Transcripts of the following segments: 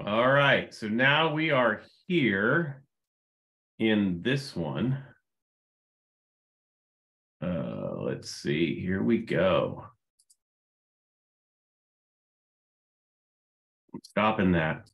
All right, so now we are here in this one. Let's see, here we go. I'm stopping that.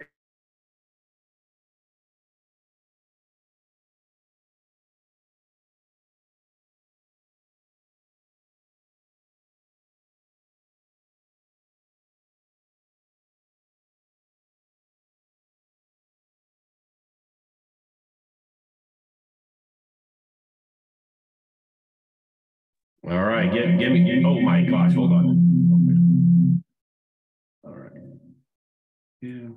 All right, give me, oh my gosh, hold on. All right. Yeah.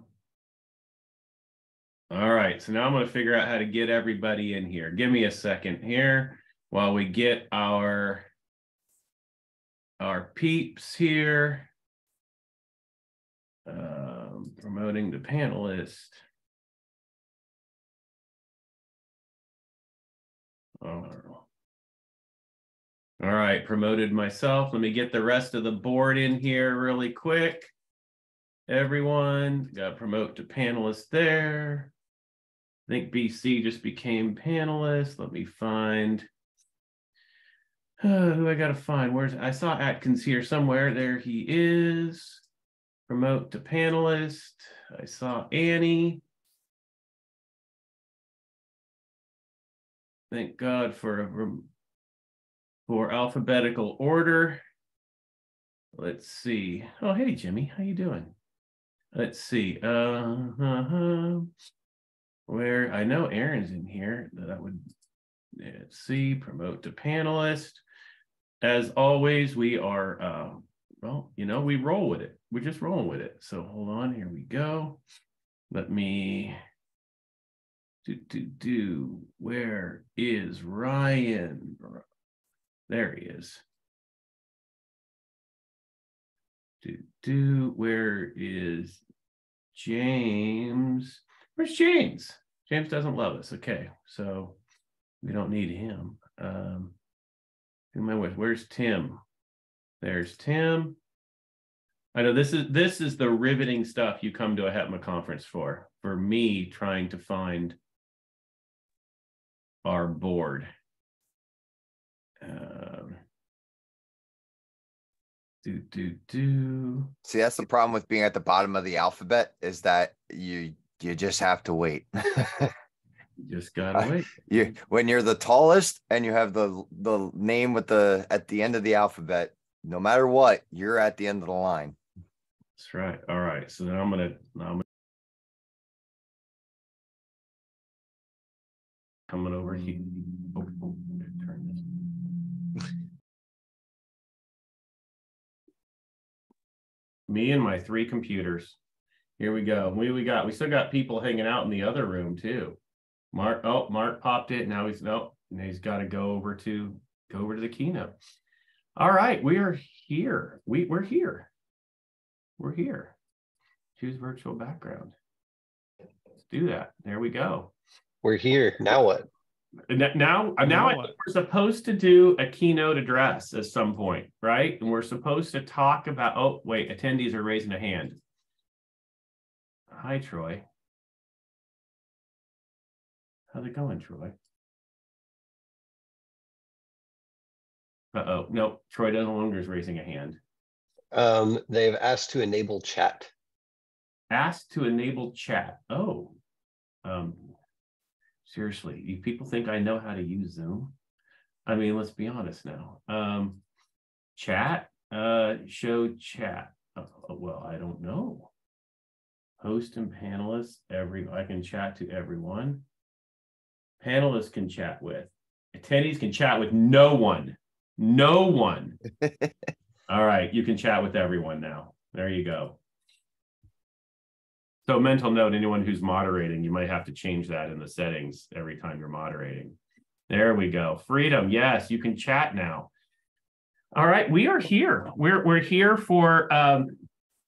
All right, so now I'm going to figure out how to get everybody in here. Give me a second here while we get our peeps here. Promoting the panelist. All right, promoted myself. Let me get the rest of the board in here really quick. Everyone, got to promote to panelist there. I think BC just became panelist. Let me find who I got to find. I saw Atkins here somewhere. There he is. Promote to panelist. I saw Annie. Thank God for alphabetical order. Let's see. Oh, hey, Jimmy. How you doing? Let's see. Where I know Aaron's in here. That would, let's see, promote to panelist. As always, we are, well, you know, we roll with it. We're just rolling with it. So hold on, here we go. Let me where is Ryan? There he is. Where is James? Where's James? James doesn't love us. Okay, so we don't need him. Who am I with? Where's Tim? There's Tim. I know this is the riveting stuff you come to a HETMA conference for me trying to find our board. See, that's the problem with being at the bottom of the alphabet, is that you just have to wait. You just gotta wait. When you're the tallest and you have the name with at the end of the alphabet, no matter what, you're at the end of the line. That's right. All right. So then I'm gonna coming over here. Turn this. Me and my 3 computers. Here we go. We still got people hanging out in the other room too. Mark popped it. Now he's got to go over to the keynote. All right, we are here. We're here. We're here. Choose virtual background. Let's do that. There we go. We're here. Now what? Now I think we're supposed to do a keynote address at some point, right? And we're supposed to talk about, oh, wait, attendees are raising a hand. Hi, Troy. How's it going, Troy? Uh-oh, no, Troy no longer is raising a hand. They've asked to enable chat. Asked to enable chat. Oh, seriously, you people think I know how to use Zoom? I mean, let's be honest now. Chat, show chat. Well, I don't know. Host and panelists, I can chat to everyone. Panelists can chat with. Attendees can chat with no one. No one. All right, you can chat with everyone now. There you go. So mental note, anyone who's moderating, you might have to change that in the settings every time you're moderating. There we go. Freedom, yes, you can chat now. All right, we are here. We're here for, oh,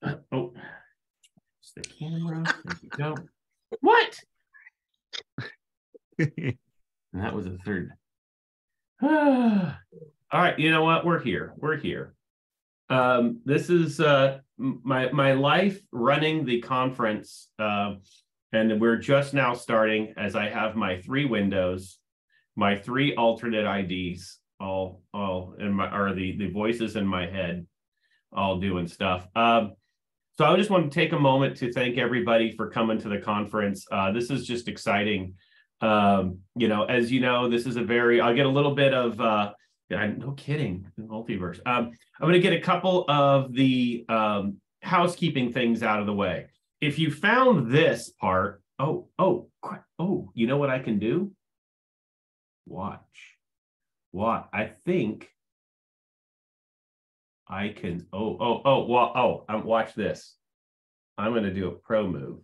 it's the camera, there you go. What? And that was a third. All right, you know what? We're here. We're here. This is my life running the conference, and we're just now starting as I have my 3 windows, my 3 alternate IDs, all in my, or the voices in my head, all doing stuff. So I just want to take a moment to thank everybody for coming to the conference. This is just exciting. You know, as you know, this is I'll get a little bit of, no kidding, multiverse. I'm going to get a couple of the housekeeping thing out of the way. If you found this part, you know what I can do? Watch. I think I can, watch this. I'm going to do a pro move.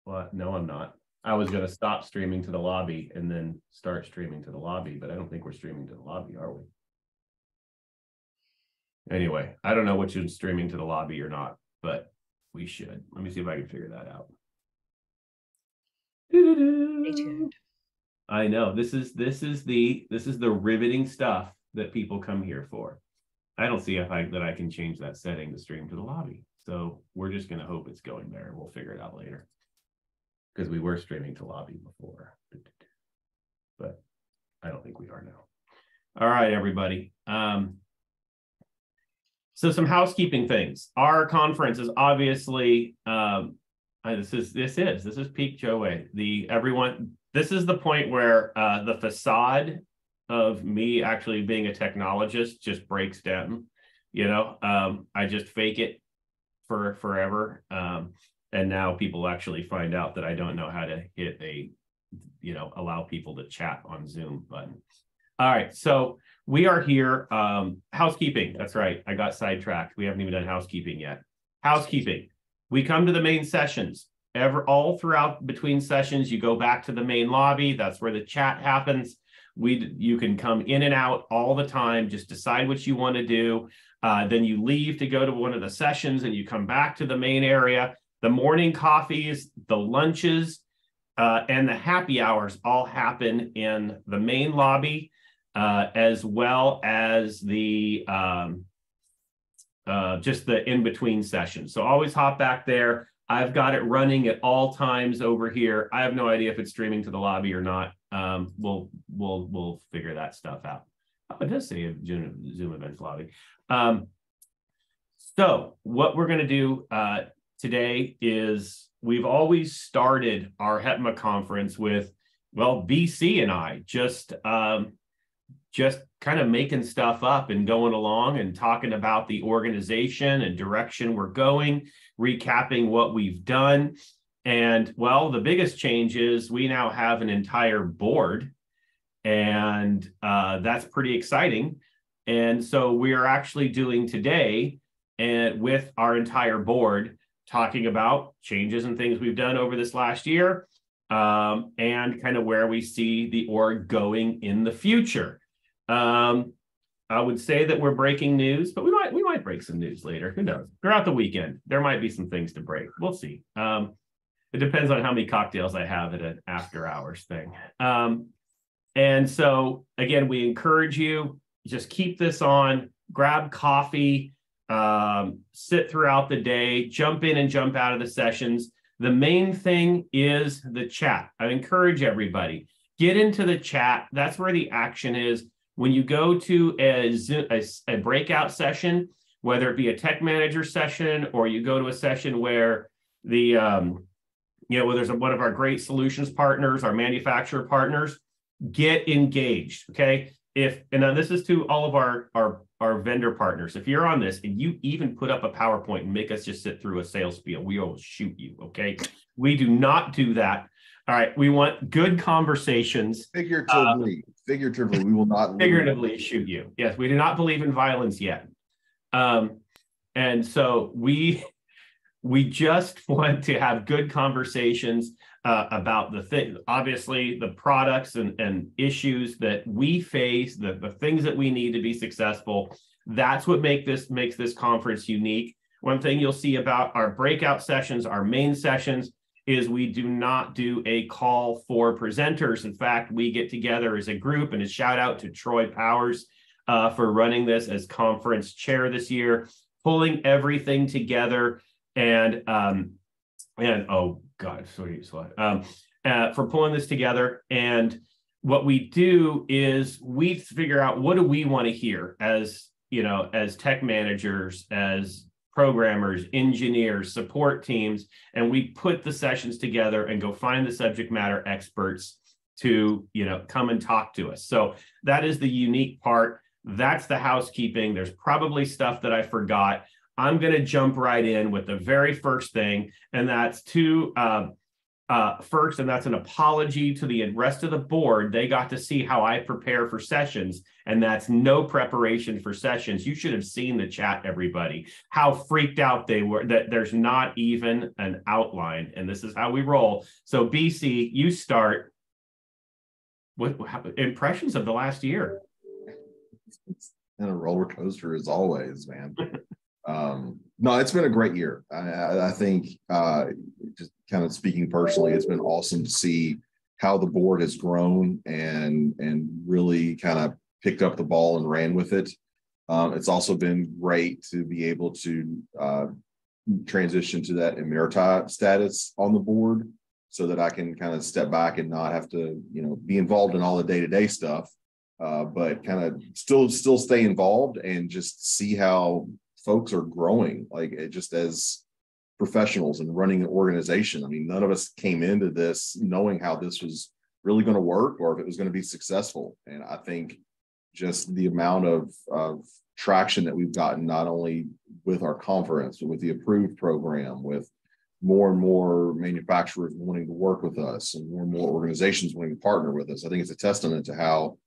What? No, I'm not. I was going to stop streaming to the lobby and then start streaming to the lobby, but I don't think we're streaming to the lobby, are we? Anyway, I don't know which is streaming to the lobby or not, but we should. Let me see if I can figure that out. Stay tuned. I know this is the riveting stuff that people come here for. I don't see that I can change that setting to stream to the lobby. So we're just going to hope it's going there. We'll figure it out later, because we were streaming to lobby before, but I don't think we are now. All right, everybody. So some housekeeping things. Our conference is obviously this is peak Joe Way. This is the point where the facade of me actually being a technologist just breaks down. You know, I just fake it for forever. And now people actually find out that I don't know how to hit allow people to chat on Zoom button. All right, so we are here. Housekeeping, that's right. I got sidetracked. We haven't even done housekeeping yet. Housekeeping. We come to the main sessions. All throughout between sessions, you go back to the main lobby. That's where the chat happens. You can come in and out all the time. Just decide what you want to do. Then you leave to go to one of the sessions and you come back to the main area. The morning coffees, the lunches, and the happy hours all happen in the main lobby, as well as the just the in-between sessions. So always hop back there. I've got it running at all times over here. I have no idea if it's streaming to the lobby or not. We'll figure that stuff out. Oh, it does say Zoom events lobby. So what we're going to do today is we've always started our HETMA conference with, well, BC and I just kind of making stuff up and going along and talking about the organization and direction we're going, recapping what we've done. And well, the biggest change is we now have an entire board, and that's pretty exciting. And so we are actually doing today, and with our entire board, talking about changes and things we've done over this last year, and kind of where we see the org going in the future. I would say that we're breaking news, but we might break some news later. Who knows? Throughout the weekend, there might be some things to break. We'll see. It depends on how many cocktails I have at an after hours thing. And so again, we encourage you, just keep this on, grab coffee, sit throughout the day, jump in and jump out of the sessions. The main thing is the chat. I encourage everybody, get into the chat. That's where the action is. When you go to a breakout session, whether it be a tech manager session or you go to a session where where there's one of our great solutions partners, our manufacturer partners, get engaged. Okay. Now this is to all of our vendor partners. If you're on this and you even put up a PowerPoint and make us just sit through a sales spiel, we will shoot you. Okay. We do not do that. All right. We want good conversations. Figuratively, we will not figuratively shoot you. Yes, we do not believe in violence yet. And so we just want to have good conversations about the thing, obviously the products and issues that we face, the things that we need to be successful. That's what makes this conference unique. One thing you'll see about our breakout sessions, our main sessions, is we do not do a call for presenters. In fact, we get together as a group, and a shout out to Troy Powers. for running this as conference chair this year, pulling everything together, and oh God, sorry, for pulling this together. And what we do is we figure out, what do we want to hear as, as tech managers, as programmers, engineers, support teams, and we put the sessions together and go find the subject matter experts to, come and talk to us. So that is the unique part. That's the housekeeping. There's probably stuff that I forgot. I'm going to jump right in with the very first thing, and that's first, and that's an apology to the rest of the board. They got to see how I prepare for sessions, and that's no preparation for sessions. You should have seen the chat, everybody, how freaked out they were that there's not even an outline, and this is how we roll. So BC, you start. What impressions of the last year? And a roller coaster as always, man. No, it's been a great year. I think just kind of speaking personally, it's been awesome to see how the board has grown and really kind of picked up the ball and ran with it. It's also been great to be able to transition to that emerita status on the board, so that I can kind of step back and not have to, be involved in all the day-to-day stuff, but kind of still stay involved and just see how folks are growing, like just as professionals and running an organization. I mean, none of us came into this knowing how this was really going to work or if it was going to be successful. And I think just the amount of traction that we've gotten, not only with our conference, but with the approved program, with more and more manufacturers wanting to work with us and more organizations wanting to partner with us. I think it's a testament to how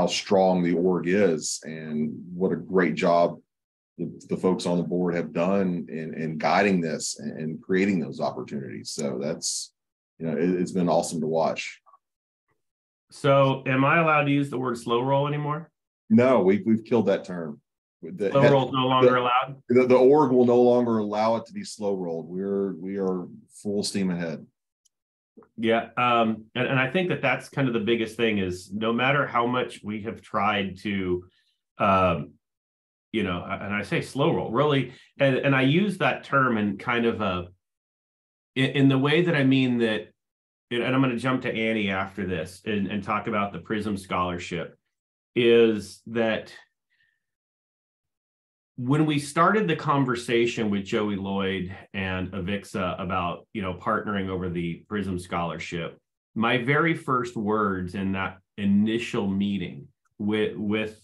strong the org is and what a great job the folks on the board have done in guiding this and creating those opportunities. So that's, it's been awesome to watch. So am I allowed to use the word slow roll anymore? No, we've killed that term. Slow roll is no longer allowed? The org will no longer allow it to be slow rolled. We are full steam ahead. Yeah. And I think that's kind of the biggest thing is no matter how much we have tried to, and I say slow roll really, and I use that term in kind of in the way that I mean that, and I'm going to jump to Annie after this and talk about the PRISM scholarship, is that when we started the conversation with Joey Lloyd and Avixa about, partnering over the PRISM scholarship, my very first words in that initial meeting with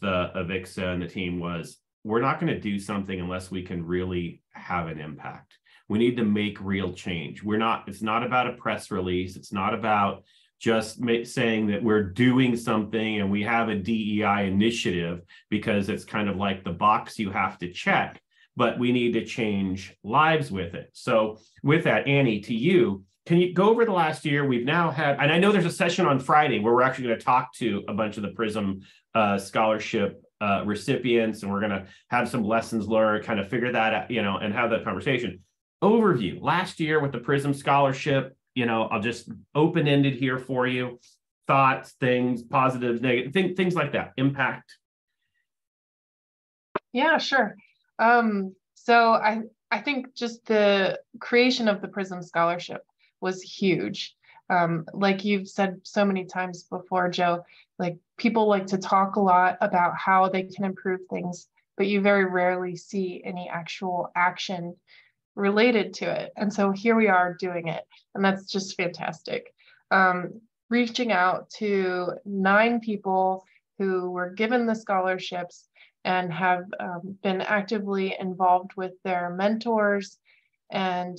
Avixa and the team was, we're not going to do something unless we can really have an impact. We need to make real change. It's not about a press release. It's not about just saying that we're doing something and we have a DEI initiative because it's kind of like the box you have to check, but we need to change lives with it. So with that, Annie, to you, can you go over the last year? We've now had, and I know there's a session on Friday where we're actually going to talk to a bunch of the PRISM scholarship recipients, and we're going to have some lessons learned, kind of figure that out, and have that conversation. Overview, last year with the PRISM scholarship, I'll just open-ended here for you. Thoughts, things, positives, negative, things like that. Impact. Yeah, sure. So I think just the creation of the PRISM scholarship was huge. Like you've said so many times before, Joe, like people like to talk a lot about how they can improve things, but you very rarely see any actual action related to it. And so here we are doing it, and that's just fantastic. Reaching out to 9 people who were given the scholarships and have been actively involved with their mentors and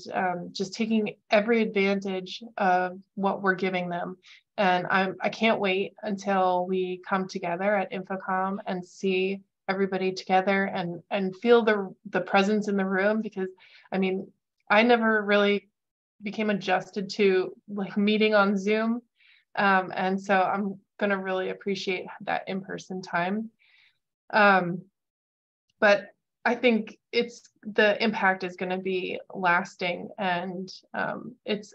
just taking every advantage of what we're giving them. And I can't wait until we come together at InfoComm and see everybody together and feel the presence in the room, because I mean, I never really became adjusted to like meeting on Zoom. And so I'm going to really appreciate that in-person time. But I think the impact is going to be lasting, and it's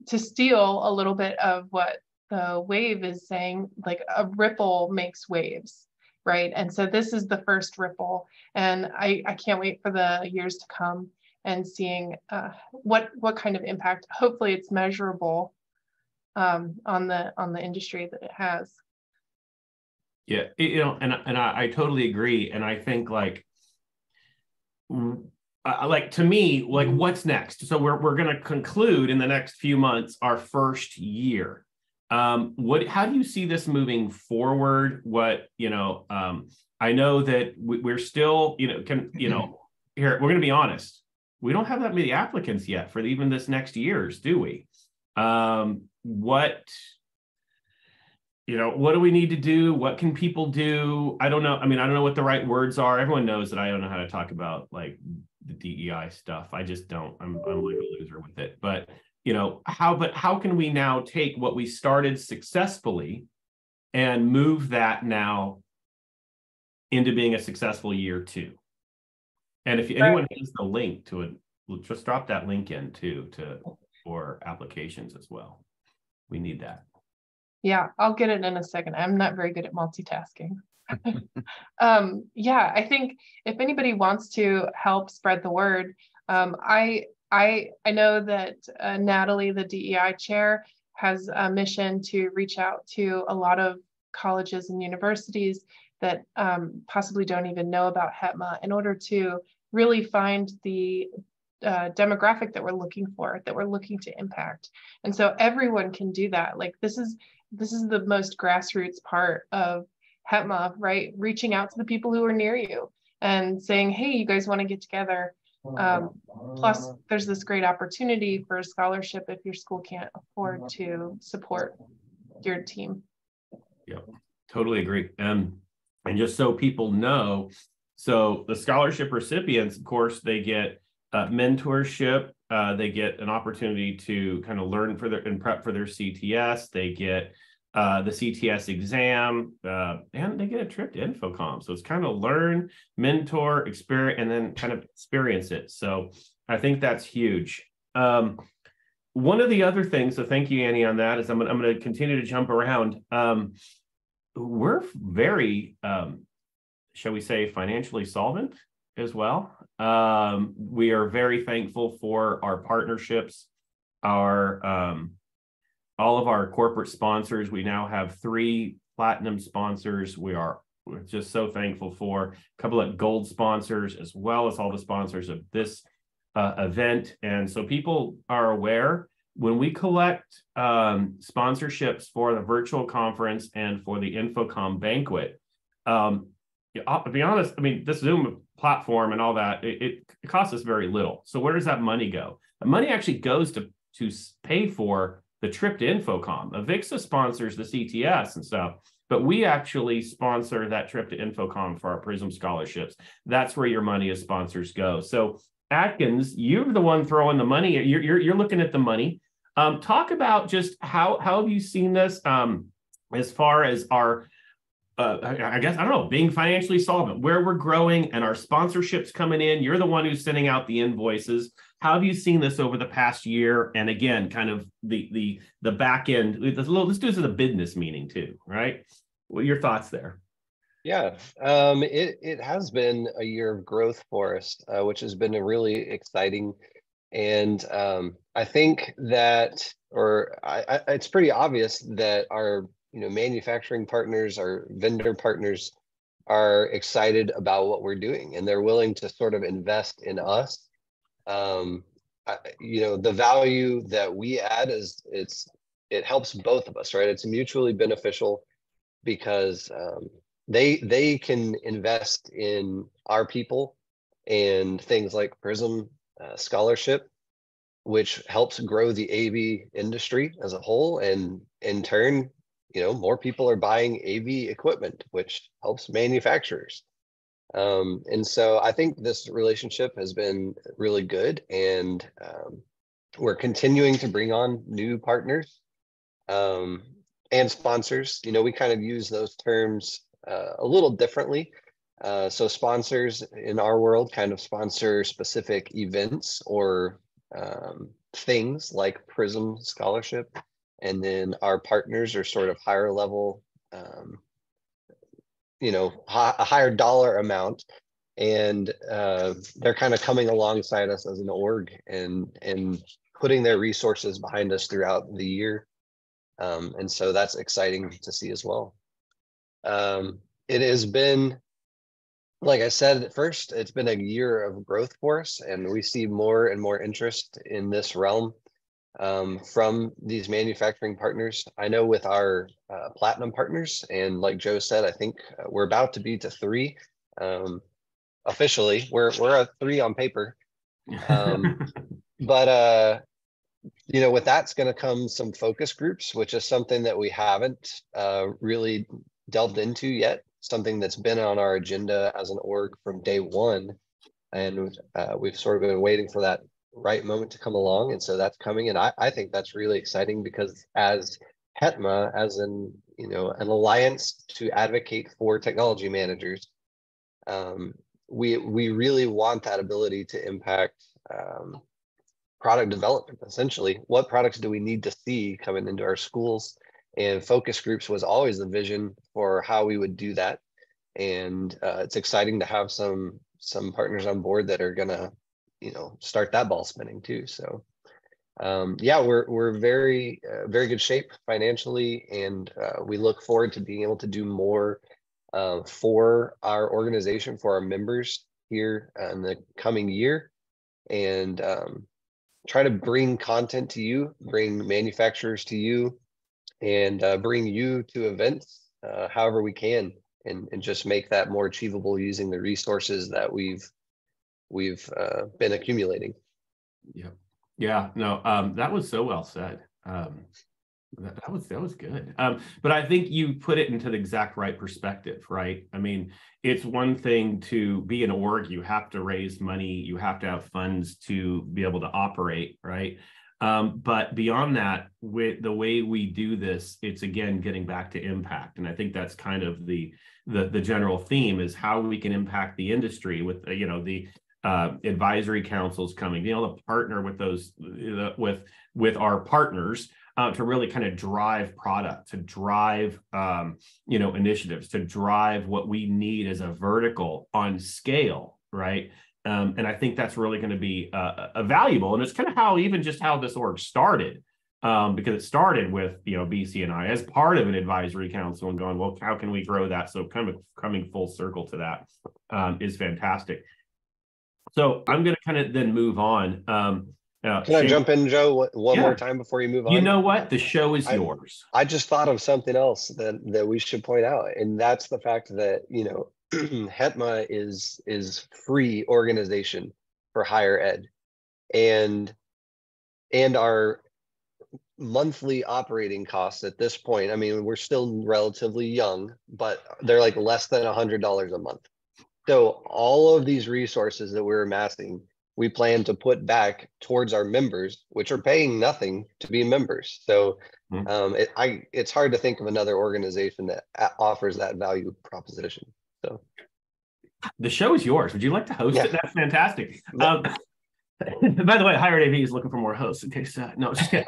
to steal a little bit of what the wave is saying, like a ripple makes waves. right? And so this is the first ripple, and I can't wait for the years to come and seeing what kind of impact. Hopefully, it's measurable on the industry that it has. Yeah, and I totally agree, and I think like to me, like what's next? So we're going to conclude in the next few months our first year. How do you see this moving forward? I know that we're still, here, we're going to be honest. We don't have that many applicants yet for even this next year's, do we? What do we need to do? What can people do? I don't know. I mean, I don't know what the right words are. Everyone knows that I don't know how to talk about like the DEI stuff. I just don't. I'm like a loser with it. But how can we now take what we started successfully and move that now into being a successful year 2? And if anyone has the link to it, we'll just drop that link in too for applications as well. We need that. Yeah, I'll get it in a second. I'm not very good at multitasking. Yeah, I think if anybody wants to help spread the word, I know that Natalie, the DEI chair, has a mission to reach out to a lot of colleges and universities that possibly don't even know about HETMA in order to really find the demographic that we're looking for, that we're looking to impact. And so everyone can do that. Like this is the most grassroots part of HETMA, right? Reaching out to the people who are near you and saying, hey, you guys want to get together? Plus, there's this great opportunity for a scholarship if your school can't afford to support your team. Yeah, totally agree. And just so people know, so the scholarship recipients, of course, they get mentorship. They get an opportunity to kind of learn and prep for their CTS. They get the CTS exam, and they get a trip to InfoComm. So it's kind of learn, mentor, experience, and then kind of experience it. So I think that's huge. One of the other things, so thank you, Annie, on that, is I'm going to continue to jump around. We're very, shall we say, financially solvent as well. We are very thankful for our partnerships, all of our corporate sponsors. We now have 3 platinum sponsors. We're just so thankful for a couple of gold sponsors, as well as all the sponsors of this event. And so people are aware when we collect sponsorships for the virtual conference and for the InfoComm banquet. I'll be honest, I mean, this Zoom platform and all that, it costs us very little. So where does that money go? The money actually goes to pay for the trip to InfoComm. Avixa sponsors the CTS and stuff, but we actually sponsor that trip to InfoComm for our PRISM scholarships. That's where your money as sponsors go. So Atkins, you're the one throwing the money. You're looking at the money. Talk about just how have you seen this as far as our I guess, I don't know, being financially solvent, where we're growing and our sponsorships coming in. You're the one who's sending out the invoices. How have you seen this over the past year? And again, kind of the back end. Let's do this as a business meeting too, right? What are your thoughts there? Yeah, it has been a year of growth for us, which has been a really exciting. And I think that, it's pretty obvious that our manufacturing partners, our vendor partners are excited about what we're doing, and they're willing to sort of invest in us. The value that we add is it helps both of us, right? It's mutually beneficial because they can invest in our people and things like PRISM scholarship, which helps grow the AV industry as a whole, and in turn, more people are buying AV equipment, which helps manufacturers. And so I think this relationship has been really good, and we're continuing to bring on new partners and sponsors. We kind of use those terms a little differently. So sponsors in our world kind of sponsor specific events or things like PRISM scholarship. And then our partners are sort of higher level a higher dollar amount, and they're kind of coming alongside us as an org and putting their resources behind us throughout the year. And so that's exciting to see as well. It has been, like I said at first, it's been a year of growth for us, and we see more and more interest in this realm from these manufacturing partners. I know with our platinum partners, and like Joe said, I think we're about to be to 3. Officially, we're a 3 on paper. But with that's going to come some focus groups, which is something that we haven't really delved into yet, something that's been on our agenda as an org from day one. And we've sort of been waiting for that right moment to come along. And so that's coming. And I think that's really exciting, because as HETMA, as an alliance to advocate for technology managers, we really want that ability to impact product development. Essentially, what products do we need to see coming into our schools? And focus groups was always the vision for how we would do that. And it's exciting to have some partners on board that are gonna start that ball spinning too. So yeah, we're very good shape financially, and we look forward to being able to do more for our organization, for our members here in the coming year, and try to bring content to you, bring manufacturers to you, and bring you to events however we can, and just make that more achievable using the resources that we've been accumulating. Yeah, no, that was so well said. That was good. But I think you put it into the exact right perspective, right? I mean, it's one thing to be an org, you have to raise money, you have to have funds to be able to operate, right? But beyond that, with the way we do this, it's again getting back to impact. And I think that's kind of the general theme, is how we can impact the industry with the advisory councils coming, to partner with those with our partners to really kind of drive product, to drive initiatives, to drive what we need as a vertical on scale, right? And I think that's really going to be valuable. And it's kind of how this org started, because it started with BC&I as part of an advisory council and going, well, how can we grow that? So kind of coming full circle to that is fantastic. So I'm going to kind of then move on. Can I jump in, Joe, one more time before you move on? You know what? The show is yours. I just thought of something else that we should point out, and that's the fact that HETMA is free organization for higher ed, and our monthly operating costs at this point, I mean, we're still relatively young, but they're like less than $100 a month. So all of these resources that we're amassing, we plan to put back towards our members, which are paying nothing to be members. So it's hard to think of another organization that offers that value proposition. So the show is yours. Would you like to host it? That's fantastic. By the way, Higher AV is looking for more hosts. In case no, just kidding.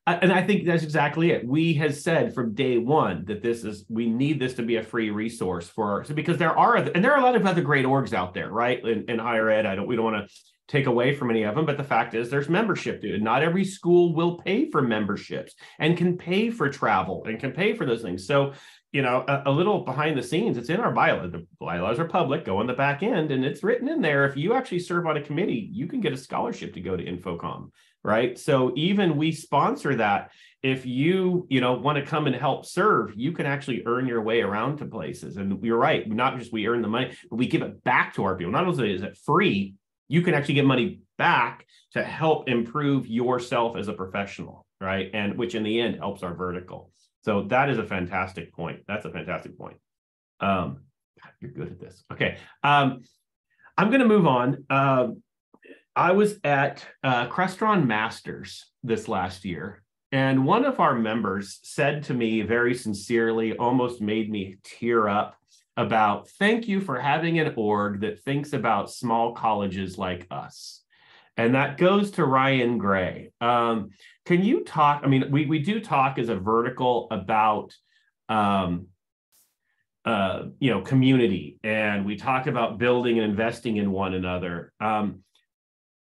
And I think that's exactly it. We have said from day one that we need this to be a free resource because there are a lot of other great orgs out there, right? In higher ed, we don't want to take away from any of them, but the fact is there's membership due. Not every school will pay for memberships and can pay for travel and can pay for those things. So, a little behind the scenes, it's in our bylaws. The bylaws are public, go on the back end, and it's written in there. If you actually serve on a committee, you can get a scholarship to go to Infocom. Right. So even we sponsor that. If you want to come and help serve, you can actually earn your way around to places. And you're right. Not just we earn the money, but we give it back to our people. Not only is it free, you can actually get money back to help improve yourself as a professional. Right. And which in the end helps our vertical. So that is a fantastic point. That's a fantastic point. You're good at this. Okay. I'm going to move on. I was at Crestron Masters this last year, and one of our members said to me very sincerely, almost made me tear up, about thank you for having an org that thinks about small colleges like us. And that goes to Ryan Gray. Can you talk? I mean, we do talk as a vertical about community, and we talk about building and investing in one another.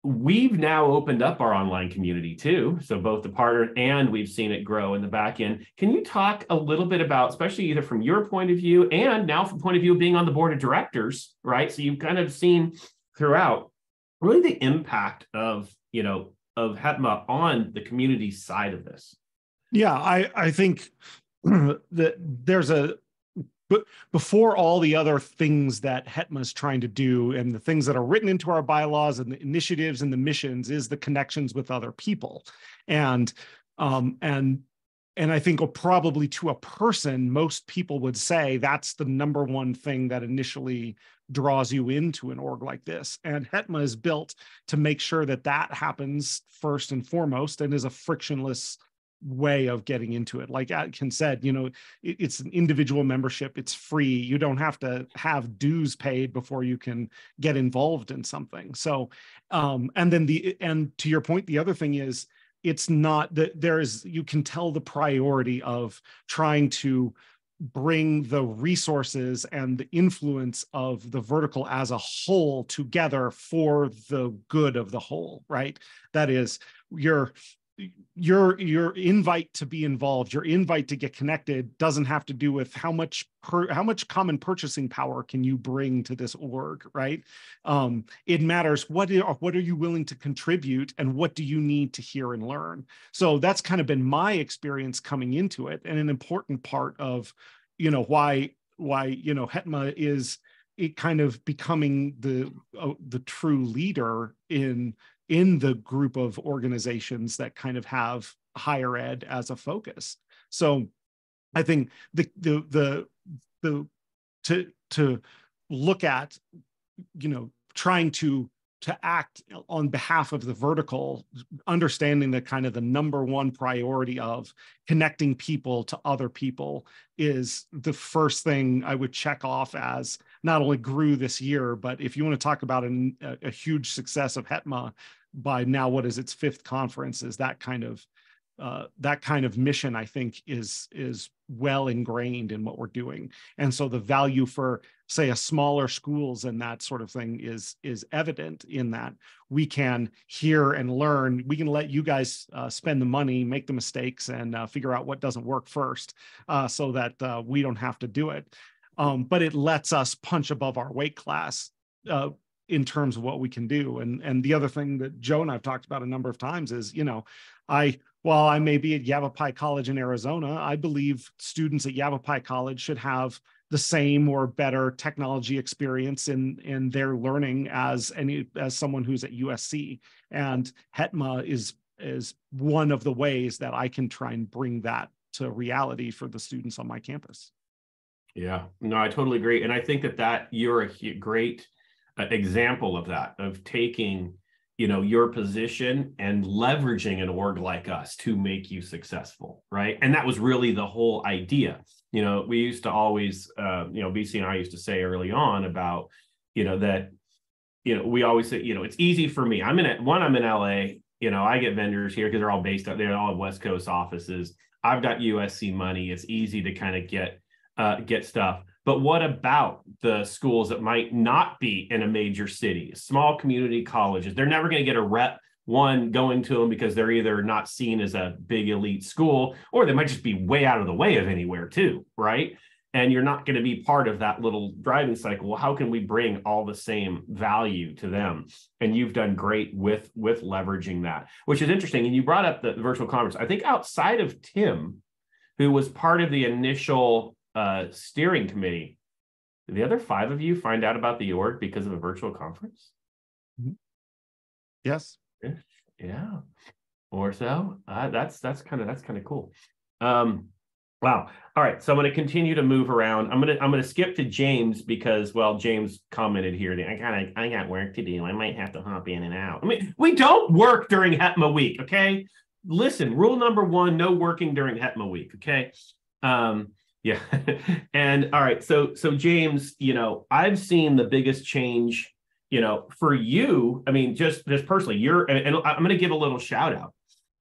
We've now opened up our online community too. So both the partner and we've seen it grow in the back end. Can you talk a little bit about, especially either from your point of view and now from point of view of being on the board of directors, right? So you've kind of seen throughout really the impact of HETMA on the community side of this. Yeah, I think that there's but before all the other things that HETMA is trying to do and the things that are written into our bylaws and the initiatives and the missions is the connections with other people. And I think probably to a person, most people would say that's the number one thing that initially draws you into an org like this. And HETMA is built to make sure that that happens first and foremost and is a frictionless way of getting into it. Like Atkin said, it's an individual membership. It's free. You don't have to have dues paid before you can get involved in something. So, and to your point, the other thing is it's not that you can tell the priority of trying to bring the resources and the influence of the vertical as a whole together for the good of the whole, right? That is your invite to be involved, your invite to get connected doesn't have to do with how much common purchasing power can you bring to this org, right? It matters what are you willing to contribute and what do you need to hear and learn. So that's kind of been my experience coming into it, and an important part of why HETMA is it kind of becoming the true leader in the group of organizations that kind of have higher ed as a focus. So I think to look at, trying to act on behalf of the vertical, understanding that kind of the number one priority of connecting people to other people is the first thing I would check off as not only grew this year, but if you want to talk about a huge success of HETMA by now, what is its 5th conference, is that kind of mission, I think is well ingrained in what we're doing. And so the value for, say, a smaller schools and that sort of thing is evident in that we can hear and learn. We can let you guys spend the money, make the mistakes, and figure out what doesn't work first, so that we don't have to do it. But it lets us punch above our weight class in terms of what we can do. And the other thing that Joe and I've talked about a number of times is, while I may be at Yavapai College in Arizona, I believe students at Yavapai College should have the same or better technology experience in their learning as someone who's at USC. And HETMA is one of the ways that I can try and bring that to reality for the students on my campus. Yeah, no, I totally agree. And I think that you're a great example of that, of taking your position and leveraging an org like us to make you successful, right? And that was really the whole idea. We used to always, BC and I used to say early on about, that, we always say, it's easy for me. I'm in LA, I get vendors here because they're all based out there, they all have West Coast offices. I've got USC money. It's easy to kind of get stuff. But what about the schools that might not be in a major city, small community colleges? They're never going to get a rep going to them because they're either not seen as a big elite school, or they might just be way out of the way of anywhere too, right? And you're not going to be part of that little driving cycle. Well, how can we bring all the same value to them? And you've done great with leveraging that, which is interesting. And you brought up the virtual conference. I think outside of Tim, who was part of the initial steering committee, did the other 5 of you find out about the org because of a virtual conference? Yes. Yeah. Or so. That's kind of cool. Wow. All right. So I'm going to continue to move around. I'm going to skip to James because, well, James commented here. I got work to do. I might have to hop in and out. I mean, we don't work during HETMA week. Okay. Listen, rule number 1, no working during HETMA week. Okay. Yeah. And all right. So James, I've seen the biggest change, for you. I mean, just personally, and I'm going to give a little shout out.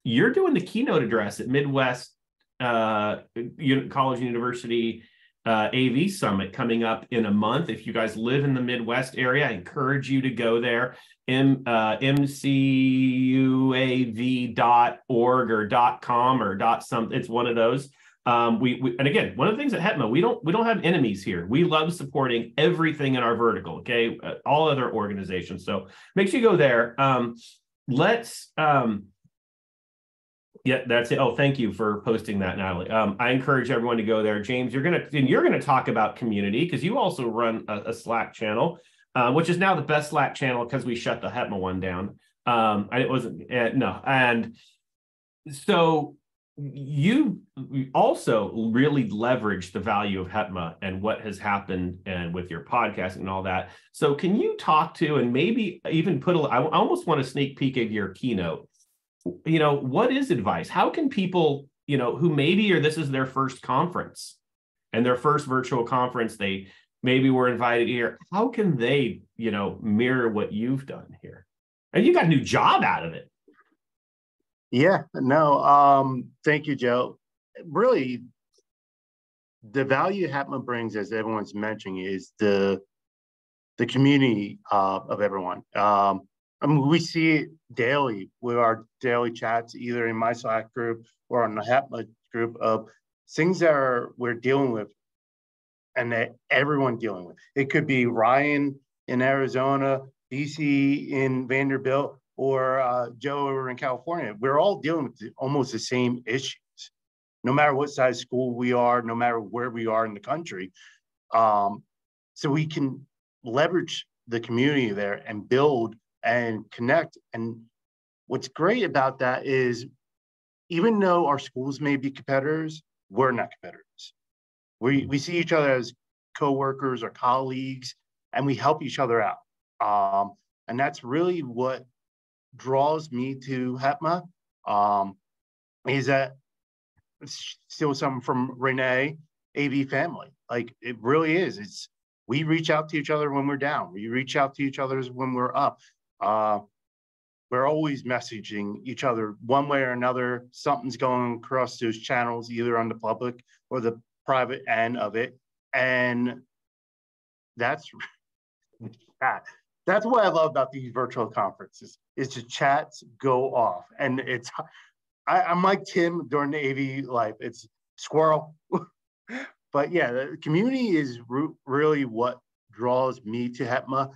You're doing the keynote address at Midwest College and University AV Summit coming up in a month. If you guys live in the Midwest area, I encourage you to go there. mcuav.org or .com or .something. It's one of those. We and again, one of the things at HETMA, we don't have enemies here. We love supporting everything in our vertical. Okay, all other organizations. So make sure you go there. Yeah, that's it. Oh, thank you for posting that, Natalie. I encourage everyone to go there. James, you're gonna talk about community because you also run a Slack channel, which is now the best Slack channel because we shut the HETMA one down. It wasn't no, and so you also really leverage the value of HETMA and what has happened and with your podcasting and all that. So can you talk to and maybe even I almost want to sneak peek at your keynote. What is advice? How can people, who maybe this is their first conference and their first virtual conference, they maybe were invited here. How can they, mirror what you've done here? And you got a new job out of it. Yeah, no, thank you, Joe. Really, the value HETMA brings, as everyone's mentioning, is the community of everyone. We see it daily with our daily chats, either in my Slack group or on the HETMA group, of things that we're dealing with and that everyone dealing with. It could be Ryan in Arizona, BC in Vanderbilt, or Joe over in California. We're all dealing with almost the same issues, no matter what size school we are, no matter where we are in the country. So we can leverage the community there and build and connect. And what's great about that is, even though our schools may be competitors, we're not competitors. We see each other as coworkers or colleagues, and we help each other out. And that's really what draws me to HETMA, is that still something from Renee, AV family. Like, it really is. We reach out to each other when we're down. We reach out to each other when we're up. We're always messaging each other one way or another. Something's going across those channels, either on the public or the private end of it. And that's what I love about these virtual conferences, is the chats go off. And I'm like Tim during the AV life. It's squirrel. But yeah, the community is really what draws me to HETMA.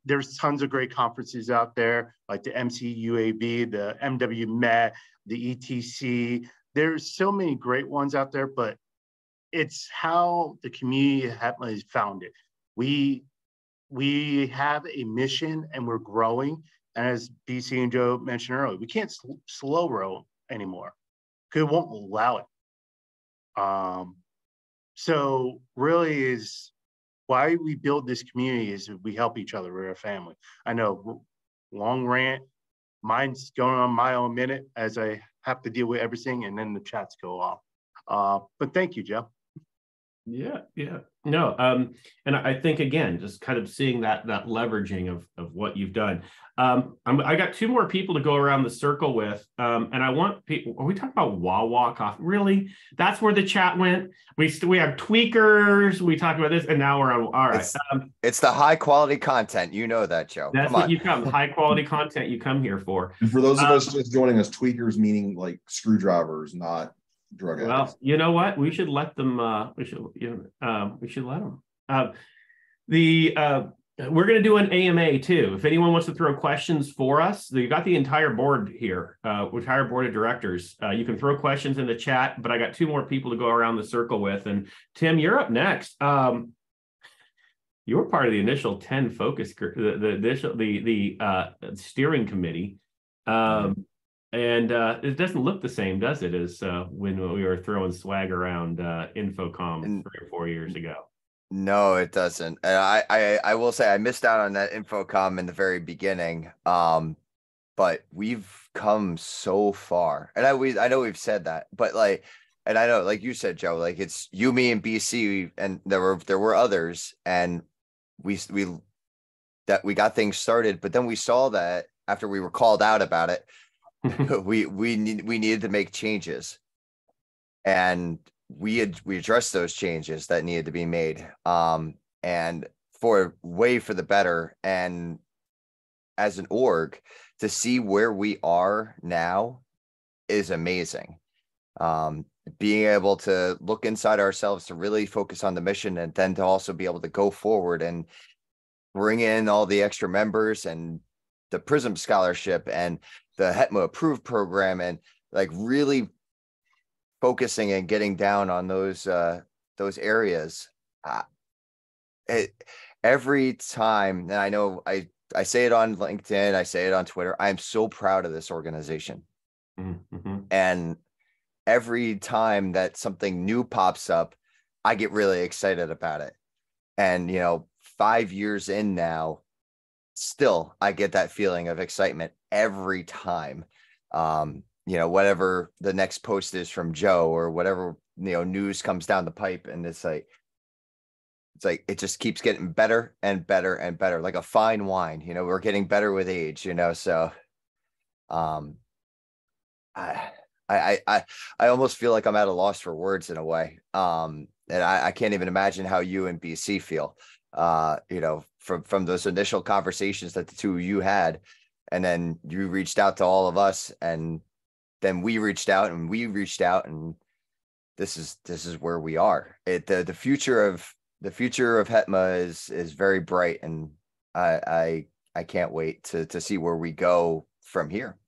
There's tons of great conferences out there, like the MCUAV, the MWMET, the ETC. There's so many great ones out there, but it's how the community of HETMA is founded. We have a mission and we're growing. And as BC and Joe mentioned earlier, we can't slow roll anymore because it won't allow it. So really is why we build this community, is we help each other. We're a family. I know, long rant. Mine's going on my own minute as I have to deal with everything, and then the chats go off. But thank you, Joe. Yeah. No, and I think, again, just kind of seeing that leveraging of what you've done. I got two more people to go around the circle with, and I want people. Are we talking about Wawa Coffee? Really? That's where the chat went. We have tweakers. We talked about this, and now we're on. All right. It's the high quality content. You know that, Joe. That's what you come. High quality content you come here for. And for those of us just joining us, tweakers meaning like screwdrivers, not drug addicts. Well, you know what? We should let them. We should let them. We're going to do an AMA too. If anyone wants to throw questions for us, you got the entire board here, entire board of directors. You can throw questions in the chat, but I got two more people to go around the circle with. And Tim, you're up next. You were part of the initial 10 focus group, the steering committee. And it doesn't look the same, does it, as when we were throwing swag around Infocom 3 or 4 years ago? No, it doesn't. And I will say I missed out on that Infocom in the very beginning. But we've come so far. And I know we've said that, but and I know, like you said, Joe, like it's you, me, and BC, and there were others, and we got things started, but then we saw that after we were called out about it, we needed to make changes. And we addressed those changes that needed to be made, and for the better. And as an org, to see where we are now is amazing. Being able to look inside ourselves, to really focus on the mission, and then to also be able to go forward and bring in all the extra members and the Prism Scholarship and the HETMA approved program, and like really focusing and getting down on those areas. Every time, and I know I say it on LinkedIn, I say it on Twitter, I'm so proud of this organization. Mm-hmm. And every time that something new pops up, I get really excited about it. And, 5 years in now, still, I get that feeling of excitement every time. Whatever the next post is from Joe, or whatever, news comes down the pipe, and it's like it just keeps getting better and better and better, like a fine wine. We're getting better with age. So I almost feel like I'm at a loss for words in a way. And I can't even imagine how you and BC feel, from those initial conversations that the two of you had, and then you reached out to all of us, and then we reached out, and this is where we are. The future of HETMA is very bright, and I can't wait to see where we go from here.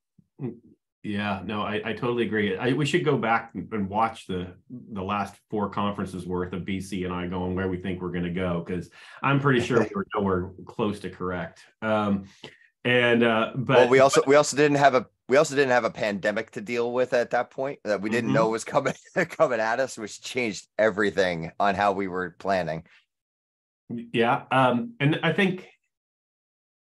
Yeah, no, I totally agree. We should go back and watch the last 4 conferences worth of BC and I going where we think we're going to go, because I'm pretty sure we're nowhere close to correct. But we also didn't have a pandemic to deal with at that point that we didn't know was coming at us, which changed everything on how we were planning. Yeah, and I think.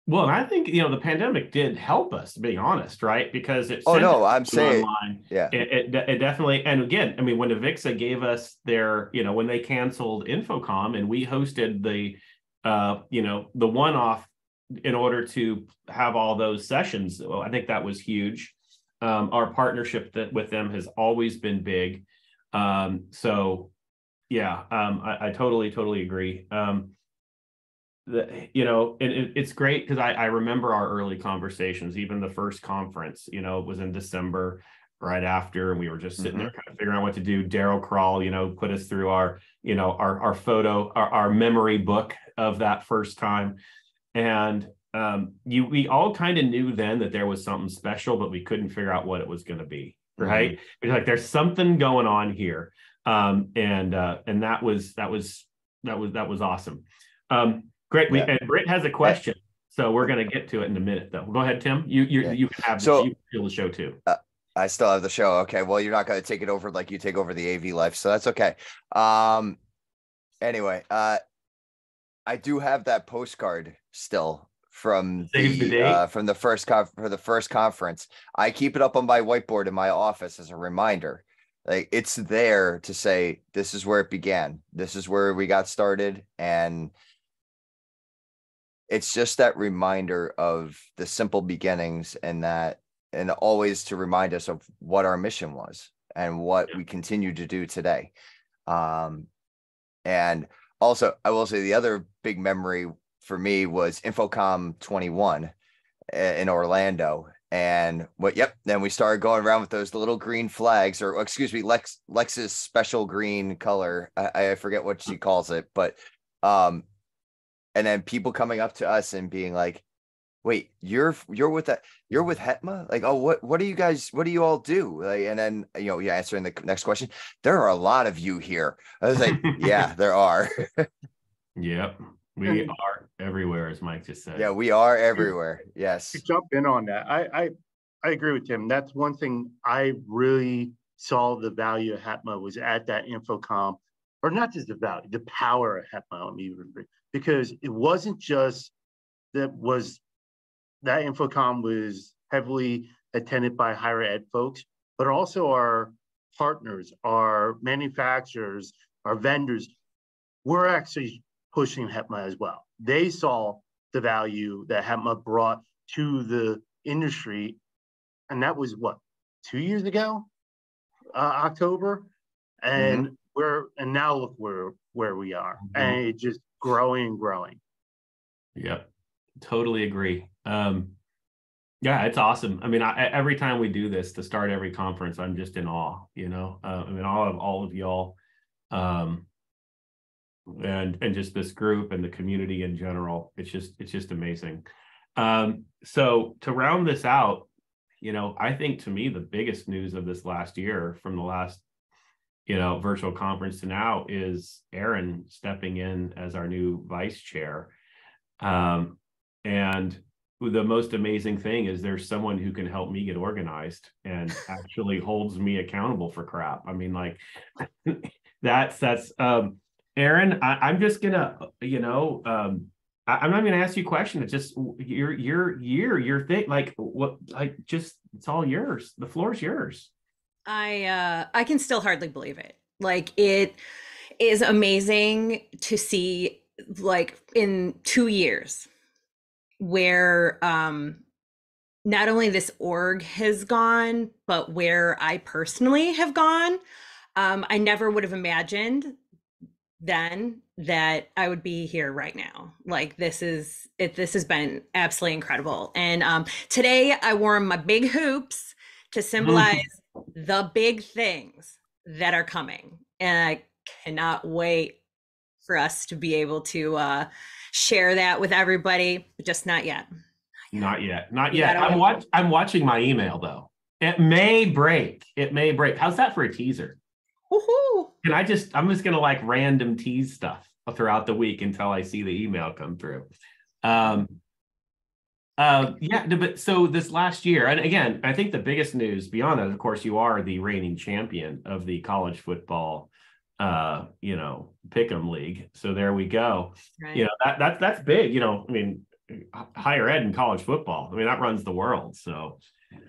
Well, I think, the pandemic did help us, to be honest, right? Because it I'm saying online. Yeah. It definitely, and again, I mean, when Avixa gave us their, when they canceled InfoComm and we hosted the one-off in order to have all those sessions, well, I think that was huge. Our partnership with them has always been big. So yeah, I totally agree. It's great because I remember our early conversations. Even the first conference, it was in December, right after, and we were just sitting there kind of figuring out what to do. Daryl Crawl, put us through our photo, our memory book of that first time, and we all kind of knew then that there was something special, but we couldn't figure out what it was going to be. Right? It's like there's something going on here, and that was awesome. Great. And Britt has a question, so we're going to get to it in a minute, though. Go ahead, Tim. You can have you can feel the show too. I still have the show. Okay. Well, you're not going to take it over like you take over the AV life, so that's okay. Anyway, I do have that postcard still from the first conference. I keep it up on my whiteboard in my office as a reminder. Like, it's there to say, this is where it began. This is where we got started. And it's just that reminder of the simple beginnings, and always to remind us of what our mission was and what we continue to do today. And also, I will say the other big memory for me was InfoComm 21 in Orlando. And then we started going around with those little green flags, or excuse me, Lex's special green color. I forget what she calls it, but and then people coming up to us and being like, "Wait, you're with HETMA? Like, oh, what do you all do?" Like, and then answering the next question, there are a lot of you here. I was like, yeah, there are. Yep. We are everywhere, as Mike just said. Yeah, we are everywhere. Yes. To jump in on that, I agree with Tim. That's one thing I really saw the value of HETMA was at that InfoComm, or not just the value, the power of HETMA. Let me agree, because it wasn't just that InfoComm was heavily attended by higher ed folks, but also our partners, our manufacturers, our vendors. We're actually pushing HETMA as well. They saw the value that HETMA brought to the industry, and that was 2 years ago, October, and now look where we are, Mhm. and it's just growing and growing. Yep, totally agree. Yeah, it's awesome. I mean, every time we do this to start every conference, I'm just in awe. I mean, all of y'all, and just this group and the community in general. It's just amazing. So to round this out, I think to me the biggest news of this last year, from the last virtual conference to now, is Aaron stepping in as our new vice chair. And the most amazing thing is there's someone who can help me get organized and actually holds me accountable for crap. I mean, like that's Aaron, I'm just gonna, I'm not gonna ask you a question. It's just your thing, like what, like just, it's all yours. The floor's yours. I can still hardly believe it. Like, it is amazing to see, like, in 2 years where not only this org has gone, but where I personally have gone. I never would have imagined then that I would be here right now. Like, this has been absolutely incredible. And today I wore my big hoops to symbolize the big things that are coming. And I cannot wait for us to be able to share that with everybody, but just not yet. Not yet. I'm watching my email though. It may break. How's that for a teaser? Woohoo! I'm just gonna like random tease stuff throughout the week until I see the email come through. But so this last year, and again, I think the biggest news beyond that, of course, you are the reigning champion of the college football pick'em league. So there we go. Right. That's big. I mean, higher ed and college football. I mean, that runs the world. So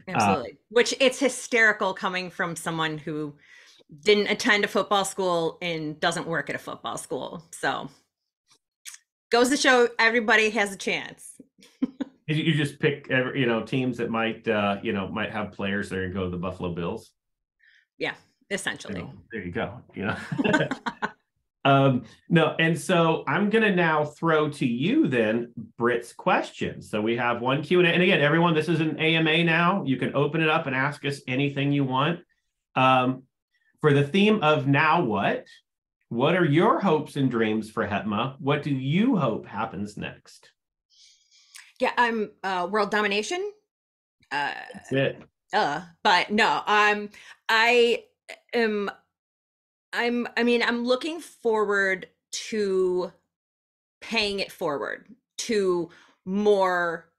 absolutely. Which it's hysterical coming from someone who didn't attend a football school and doesn't work at a football school. So goes to show everybody has a chance. You just pick teams that might have players that are going to go to the Buffalo Bills. Yeah, essentially. There you go. No, and so I'm going to now throw to you then Britt's question. So we have one Q&A, and again, everyone, this is an AMA now. You can open it up and ask us anything you want. For the theme of now what are your hopes and dreams for HETMA? What do you hope happens next? Yeah, I'm world domination. That's it. But no, I'm looking forward to paying it forward to more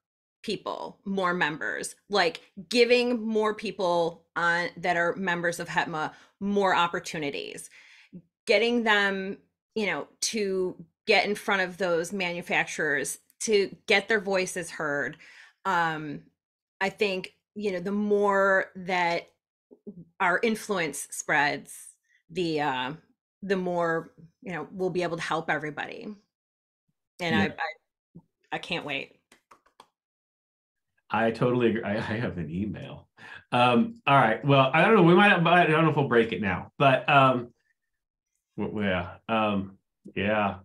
people, more members, like giving more people that are members of HETMA more opportunities, getting them, to get in front of those manufacturers, to get their voices heard. I think, the more that our influence spreads, the more, we'll be able to help everybody. And yeah. I can't wait. I totally agree. I have an email. All right. Well, I don't know. I don't know if we'll break it now, but yeah.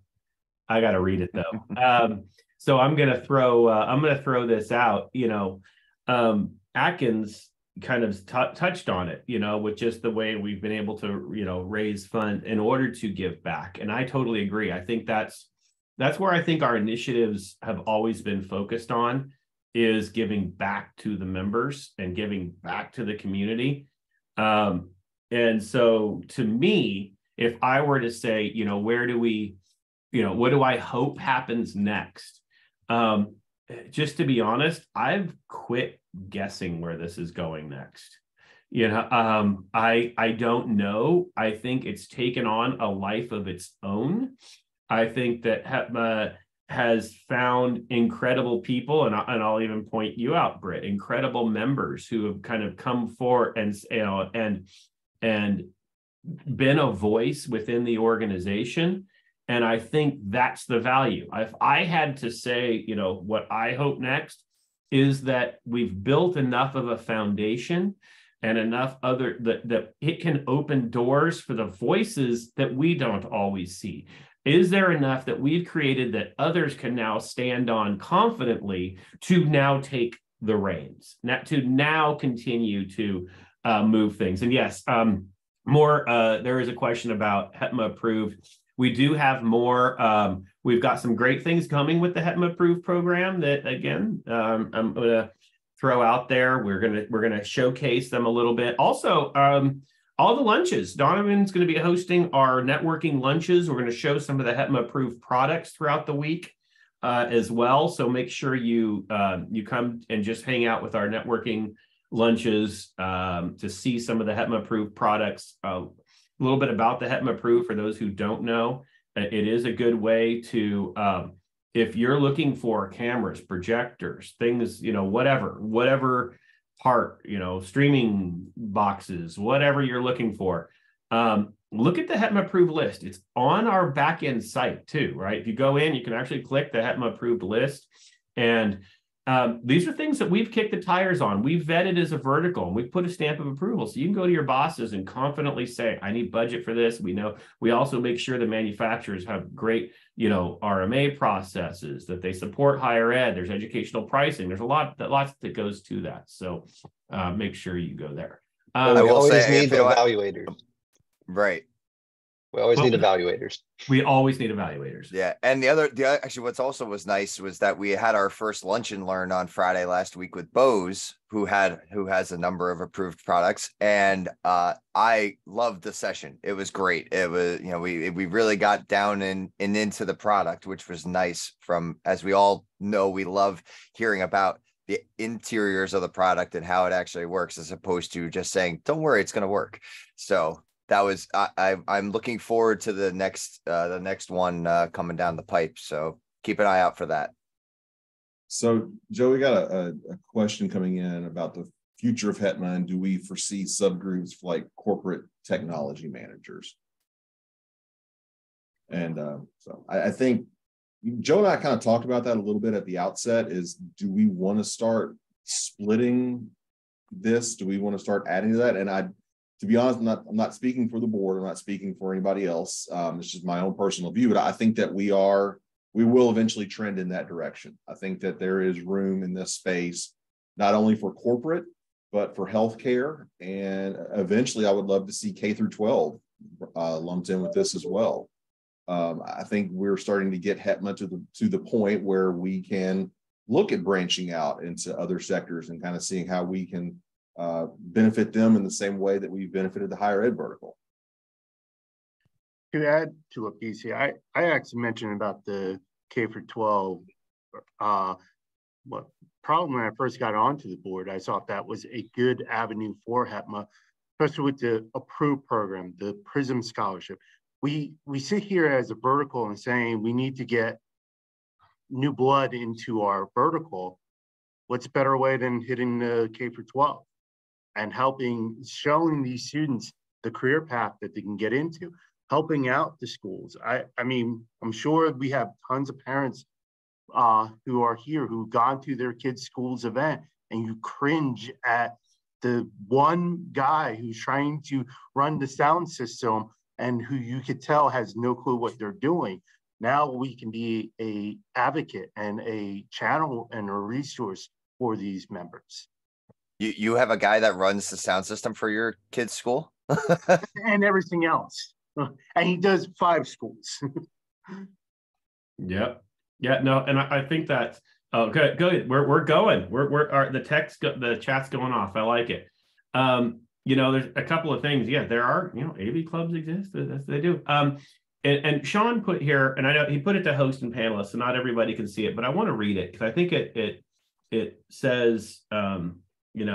I got to read it though. So I'm gonna throw this out. Atkins kind of touched on it, with just the way we've been able to, raise funds in order to give back. And I totally agree. I think that's where I think our initiatives have always been focused on, is giving back to the members and giving back to the community. And so to me, if I were to say, where do we, what do I hope happens next? Just to be honest, I've quit guessing where this is going next. I don't know. I think it's taken on a life of its own. I think that HETMA has found incredible people, and I'll even point you out, Britt, incredible members who have kind of come forward and been a voice within the organization. And I think that's the value. If I had to say, what I hope next is that we've built enough of a foundation and enough other that it can open doors for the voices that we don't always see? Is there enough that we've created that others can now stand on confidently to now take the reins, to now continue to move things? And yes, there is a question about HETMA approved. We do have more. We've got some great things coming with the HETMA approved program that, again, I'm going to throw out there. We're gonna showcase them a little bit. Also, all the lunches. Donovan's going to be hosting our networking lunches. We're going to show some of the HETMA approved products throughout the week as well. So make sure you come and just hang out with our networking lunches to see some of the HETMA approved products. A little bit about the HETMA approved for those who don't know. It is a good way to, if you're looking for cameras, projectors, things, whatever part, streaming boxes, whatever you're looking for, look at the HETMA approved list. It's on our backend site too, right? If you go in, you can actually click the HETMA approved list. And these are things that we've kicked the tires on. We've vetted as a vertical, and we've put a stamp of approval. So you can go to your bosses and confidently say, I need budget for this. We also make sure the manufacturers have great, RMA processes, that they support higher ed. There's educational pricing. There's lots that goes to that. So make sure you go there. We always need evaluators. Right. We always need evaluators. We always need evaluators. Yeah. And the other actually, what's also was nice was that we had our first lunch and learn on Friday last week with Bose, who has a number of approved products. And I loved the session. It was great. It was, we really got down and into the product, which was nice. As we all know, we love hearing about the interiors of the product and how it actually works, as opposed to just saying, don't worry, it's going to work. So that was, I'm looking forward to the next one coming down the pipe. So keep an eye out for that. So Joe, we got a question coming in about the future of HETMA, and do we foresee subgroups for like corporate technology managers? And so I think Joe and I kind of talked about that a little bit at the outset. Is, do we want to start splitting this? Do we want to start adding to that? And to be honest, I'm not speaking for the board. I'm not speaking for anybody else. It's just my own personal view, but I think that we will eventually trend in that direction. I think that there is room in this space, not only for corporate, but for healthcare. And eventually I would love to see K through 12 lumped in with this as well. I think we're starting to get HETMA to the point where we can look at branching out into other sectors and kind of seeing how we can benefit them in the same way that we've benefited the higher ed vertical. To add to a piece here, I actually mentioned about the K for 12. Problem when I first got onto the board, I thought that was a good avenue for HETMA, especially with the approved program, the PRISM scholarship. We sit here as a vertical and saying we need to get new blood into our vertical. What's a better way than hitting the K for 12 and showing these students the career path that they can get into, helping out the schools. I mean, I'm sure we have tons of parents who are here who've gone to their kids' school's event, and you cringe at the one guy who's trying to run the sound system and who you could tell has no clue what they're doing. Now we can be a advocate and a channel and a resource for these members. You have a guy that runs the sound system for your kids' school? And everything else. And he does 5 schools. Yep. Yeah, no, and I think that good. We're going. The chat's going off. I like it. There's a couple of things. Yeah, there are, AV clubs exist. They do. And Sean put here, and I know he put it to host and panelists, so not everybody can see it, but I want to read it because I think it says, it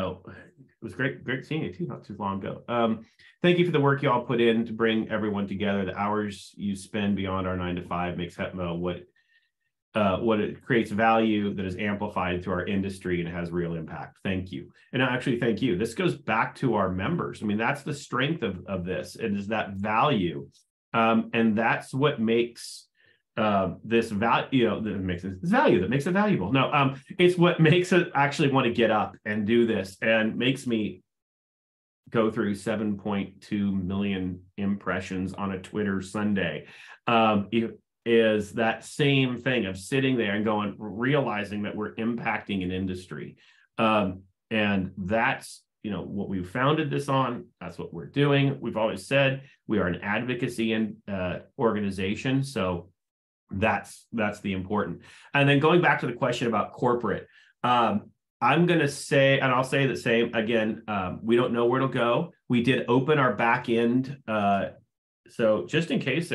was great seeing you too, not too long ago. Thank you for the work you all put in to bring everyone together. The hours you spend beyond our 9 to 5 makes HETMA what it creates value that is amplified through our industry and has real impact. Thank you. And actually, thank you. This goes back to our members. I mean, that's the strength of this. It is that value. And that's what makes this value, that makes it valuable. No, it's what makes it actually want to get up and do this, and makes me go through 7.2 million impressions on a Twitter Sunday. Is that same thing of sitting there and going, realizing that we're impacting an industry. And that's, what we founded this on. That's what we're doing. We've always said we are an advocacy organization. So that's the important. And then going back to the question about corporate, I'm going to say, and I'll say the same again, we don't know where it'll go. We did open our back end. So just in case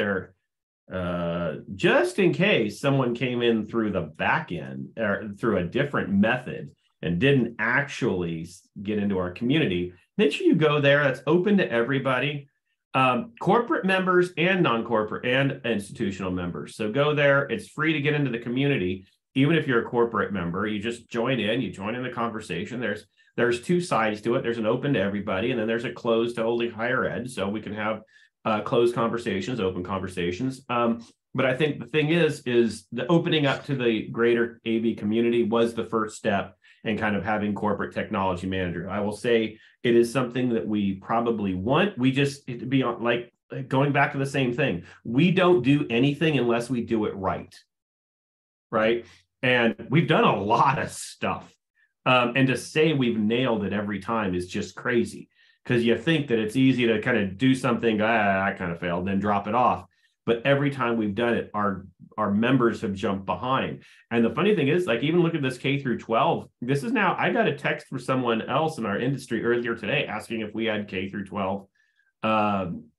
someone came in through the back end or through a different method and didn't actually get into our community, make sure you go there. That's open to everybody, corporate members and non-corporate and institutional members. So go there. It's free to get into the community. Even if you're a corporate member, you just join in the conversation. There's two sides to it. There's an open to everybody, and then there's a closed to only higher ed. So we can have closed conversations, open conversations. But I think the thing is the opening up to the greater AV community was the first step in kind of having corporate technology manager. I will say it is something that we probably want. We just, to be on, like going back to the same thing, we don't do anything unless we do it right. Right. And we've done a lot of stuff. And to say we've nailed it every time is just crazy, because you think that it's easy to kind of do something, I kind of failed, then drop it off. But every time we've done it, our members have jumped behind. And the funny thing is, like, even look at this K through 12. This is now, I got a text from someone else in our industry earlier today asking if we had K through 12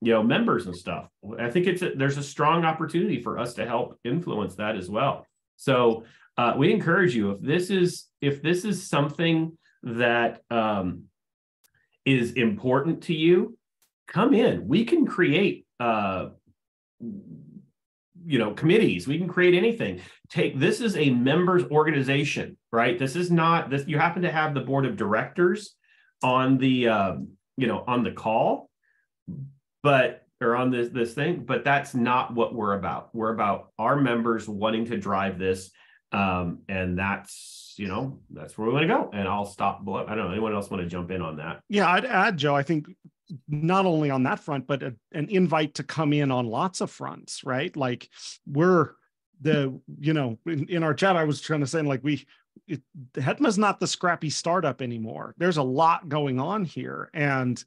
members and stuff. I think there's a strong opportunity for us to help influence that as well. So we encourage you, if this is something that is important to you, come in. We can create committees. We can create anything. This is a members organization, right? This is not this. You happen to have the board of directors on the on the call, or on this thing, but that's not what we're about. We're about our members wanting to drive this, and that's where we want to go. And I'll stop below. I don't know. Anyone else want to jump in on that? Yeah, I'd add, Joe. I think not only on that front, but an invite to come in on lots of fronts, right? Like in our chat, I was trying to say, like, HETMA's not the scrappy startup anymore. There's a lot going on here, and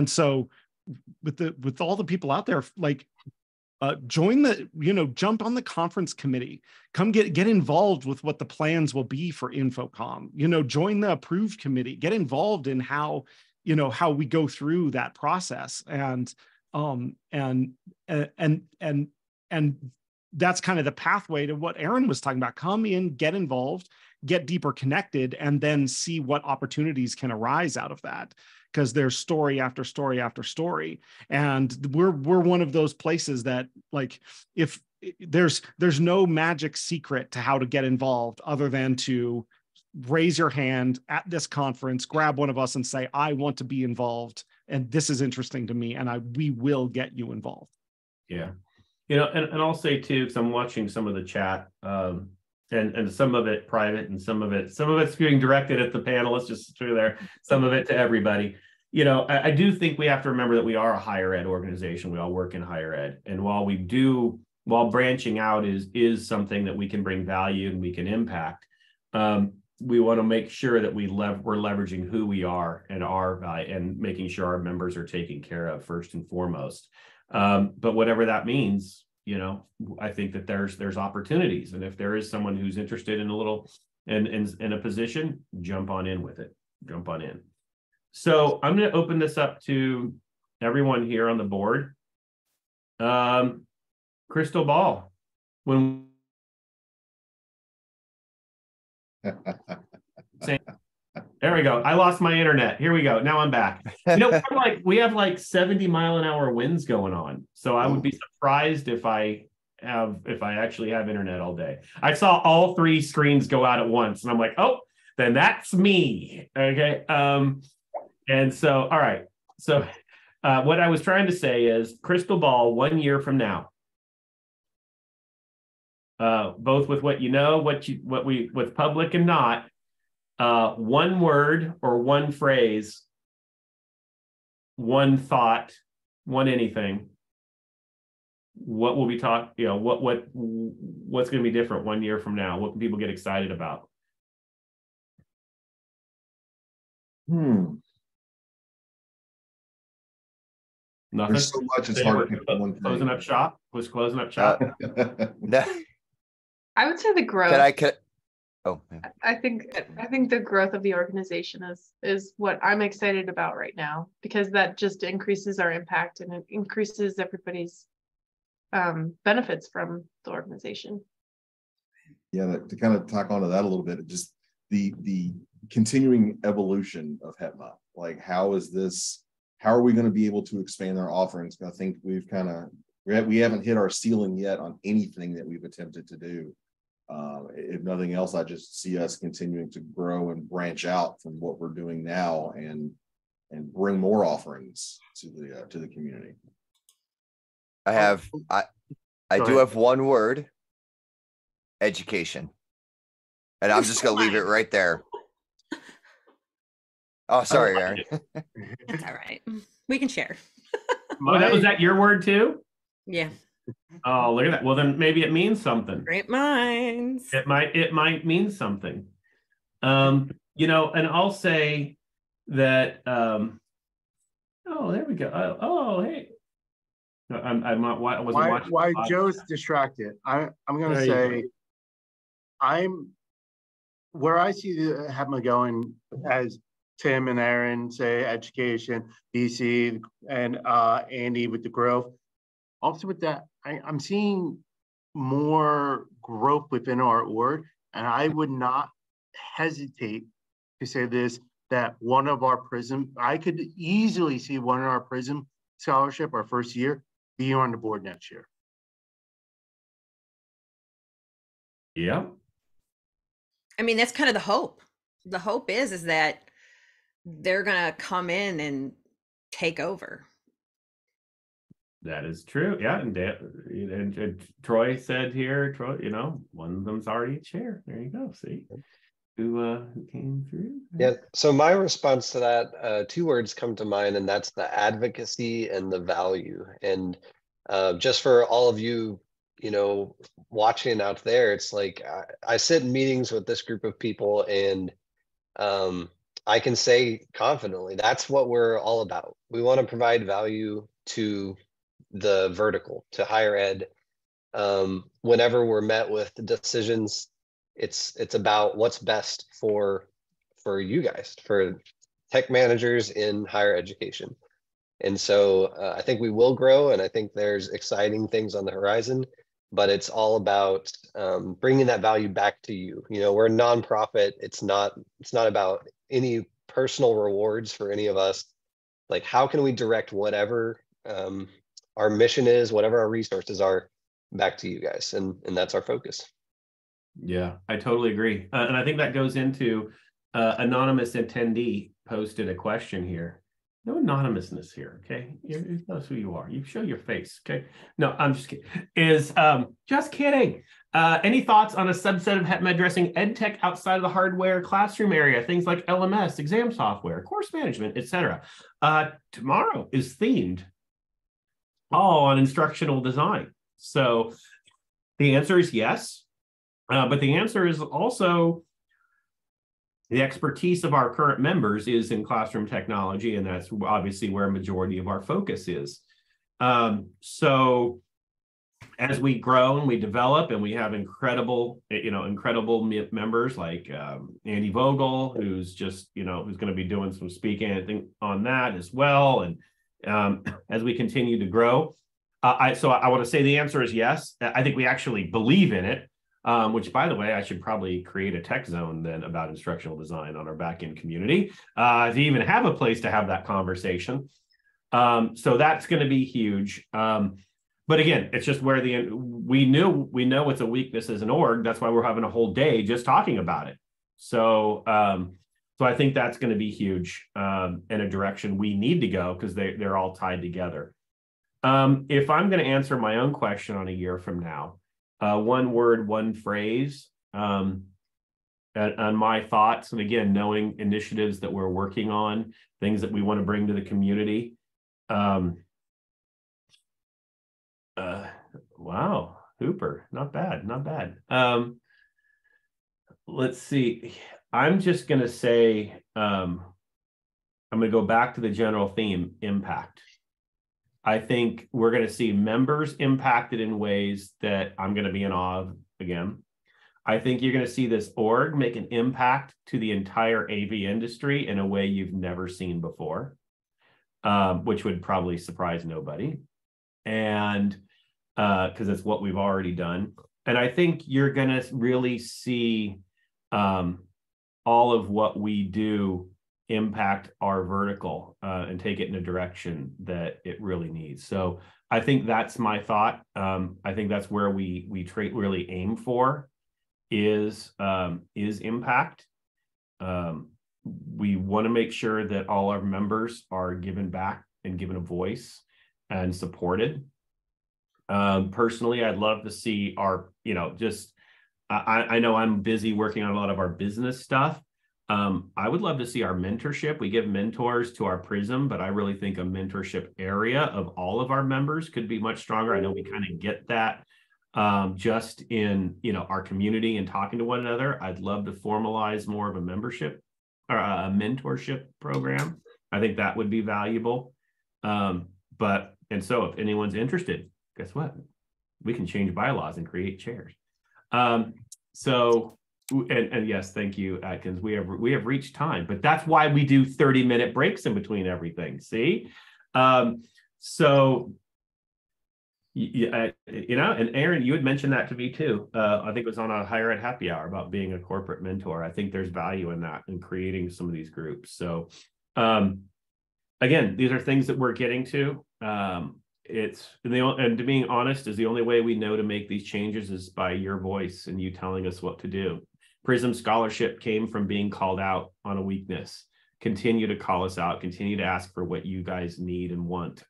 so with all the people out there, like, join jump on the conference committee, come get involved with what the plans will be for InfoComm, join the approved committee, get involved in how we go through that process. And that's kind of the pathway to what Aaron was talking about. Come in, get involved, get deeper connected, and then see what opportunities can arise out of that. Because there's story after story after story. And we're one of those places that, like, if there's no magic secret to how to get involved other than to raise your hand at this conference, grab one of us and say, I want to be involved, and this is interesting to me, and we will get you involved. Yeah. And I'll say too, because I'm watching some of the chat, and some of it private, and some of it's being directed at the panelists, just through there, some of it to everybody. I do think we have to remember that we are a higher ed organization. We all work in higher ed. And while branching out is something that we can bring value and we can impact, we want to make sure that we're leveraging who we are and our value, and making sure our members are taken care of first and foremost. But whatever that means, I think that there's opportunities. And if there is someone who's interested in in a position, jump on in with it. Jump on in. So I'm going to open this up to everyone here on the board. Crystal ball. There we go. I lost my internet. Here we go. Now I'm back. We have like 70-mile-an-hour winds going on. So I would be surprised if I actually have internet all day. I saw all three screens go out at once, and I'm like, oh, then that's me. Okay. And so, all right. So what I was trying to say is, crystal ball 1 year from now, both with what what's public and not, one word or one phrase one thought, one anything. What will we talk? You know, what's going to be different 1 year from now? What can people get excited about? Nothing. There's so much. It's hard to pick one thing. Closing up shop. Was closing up shop. No. I would say the growth. I think the growth of the organization is what I'm excited about right now, because that just increases our impact and it increases everybody's benefits from the organization. Yeah, to kind of tack onto that a little bit, just the continuing evolution of HETMA. Like, how are we going to be able to expand our offerings? I think we haven't hit our ceiling yet on anything that we've attempted to do. If nothing else, I just see us continuing to grow and branch out from what we're doing now and bring more offerings to the community. I do have one word: education, and I'm just gonna leave it right there. Oh, sorry, Aaron. That's all right. We can share. Was that your word too? Yeah. Oh, look at that. Well, then maybe it means something. Great minds. It might mean something. You know, and I'll say that. Oh, there we go. Oh, hey. I wasn't watching. Why Joe's distracted? I'm going to say, where I see the HETMA going, as Tim and Aaron say, education, BC, and Andy with the growth. Also with that, I'm seeing more growth within our org, and I would not hesitate to say this, that one of our PRISM, I could easily see one of our PRISM scholarship, our first year, be on the board next year. Yeah. I mean, that's kind of the hope. The hope is that they're going to come in and take over. That is true. Yeah. And Troy said here, you know, one of them's already a chair. There you go. See who came through. Yeah. So my response to that, two words come to mind, and that's the advocacy and the value. And just for all of you, you know, watching out there, it's like I sit in meetings with this group of people, and I can say confidently, that's what we're all about. We want to provide value to the vertical, to higher ed. Whenever we're met with decisions, it's about what's best for you guys, for tech managers in higher education. And so I think we will grow, and I think there's exciting things on the horizon, but it's all about bringing that value back to you. You know, we're a nonprofit. It's not about any personal rewards for any of us. Like, how can we direct whatever our mission is, whatever our resources are, back to you guys, and that's our focus. Yeah, I totally agree, and I think that goes into anonymous attendee posted a question here. No anonymousness here, okay? You know who you are. You show your face, okay? No, I'm just kidding. Just kidding. Any thoughts on a subset of HETMA addressing ed tech outside of the hardware classroom area, things like LMS, exam software, course management, etc.? Tomorrow is themed all on instructional design. So the answer is yes, but the answer is also the expertise of our current members is in classroom technology, and that's obviously where a majority of our focus is. So as we grow and we develop, and we have incredible members like Andy Vogel, who's just, who's going to be doing some speaking on that as well. And as we continue to grow, I want to say the answer is yes. I think we actually believe in it, which, by the way, I should probably create a tech zone then about instructional design on our backend community to even have a place to have that conversation. So that's going to be huge. But again, it's just where we know it's a weakness as an org. That's why we're having a whole day just talking about it. So I think that's going to be huge in a direction we need to go, because they're all tied together. If I'm going to answer my own question on a year from now, one word, one phrase, on my thoughts, and again, knowing initiatives that we're working on, things that we want to bring to the community, Wow, Hooper, not bad, not bad. Let's see. I'm just gonna say, I'm gonna go back to the general theme, impact. I think we're going to see members impacted in ways that I'm going to be in awe of again. I think you're going to see this org make an impact to the entire AV industry in a way you've never seen before, which would probably surprise nobody. And because it's what we've already done. And I think you're going to really see all of what we do impact our vertical and take it in a direction that it really needs. So I think that's my thought. I think that's where we really aim for is impact. We want to make sure that all our members are given back and given a voice and supported. Personally, I'd love to see our, I know I'm busy working on a lot of our business stuff. I would love to see our mentorship. We give mentors to our Prism, but I really think a mentorship area of all of our members could be much stronger. I know we kind of get that just in our community and talking to one another. I'd love to formalize more of a membership or a mentorship program. I think that would be valuable. So if anyone's interested, guess what? We can change bylaws and create chairs. And yes, thank you, Atkins. We have reached time, but that's why we do 30-minute breaks in between everything. See, and Aaron, you had mentioned that to me too. I think it was on a Higher Ed Happy Hour about being a corporate mentor. I think there's value in that in creating some of these groups. So, again, these are things that we're getting to. And to being honest, is the only way we know to make these changes is by your voice and you telling us what to do. Prism Scholarship came from being called out on a weakness. Continue to call us out, continue to ask for what you guys need and want,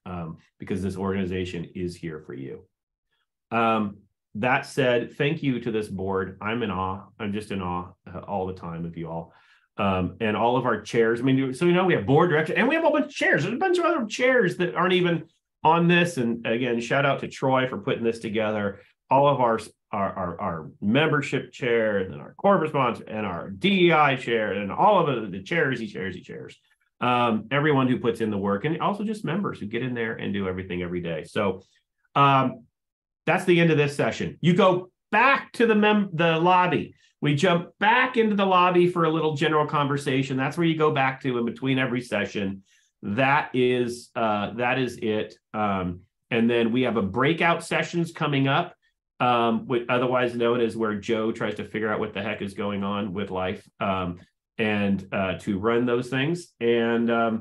because this organization is here for you. That said, thank you to this board. I'm in awe. I'm just in awe all the time of you all. And all of our chairs. I mean, so we have board director and we have a bunch of chairs. There's a bunch of other chairs that aren't even on this. And again, shout out to Troy for putting this together. All of our membership chairs and our corporate sponsor and our DEI chair and all of the chairs. Everyone who puts in the work, and also just members who get in there and do everything every day. So that's the end of this session. You go back to the lobby. We jump back into the lobby for a little general conversation. That's where you go back to in between every session. That is it. And then we have a breakout sessions coming up, otherwise known as where Joe tries to figure out what the heck is going on with life, and to run those things. And I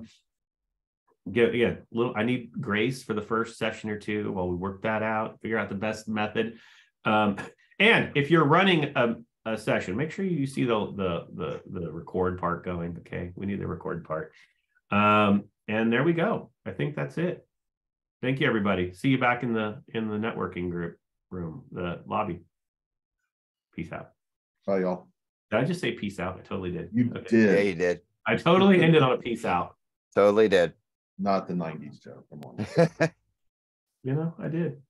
need grace for the first session or two while we work that out, figure out the best method. And if you're running a session, make sure you see the record part going. Okay, we need the record part. And there we go. I think that's it. Thank you, everybody. See you back in the networking group room, the lobby. Peace out. Bye, y'all. Did I just say peace out? I totally did. You did. Yeah, you did. I totally ended on a peace out. Totally did. Not the 90s, Joe. Come on. I did.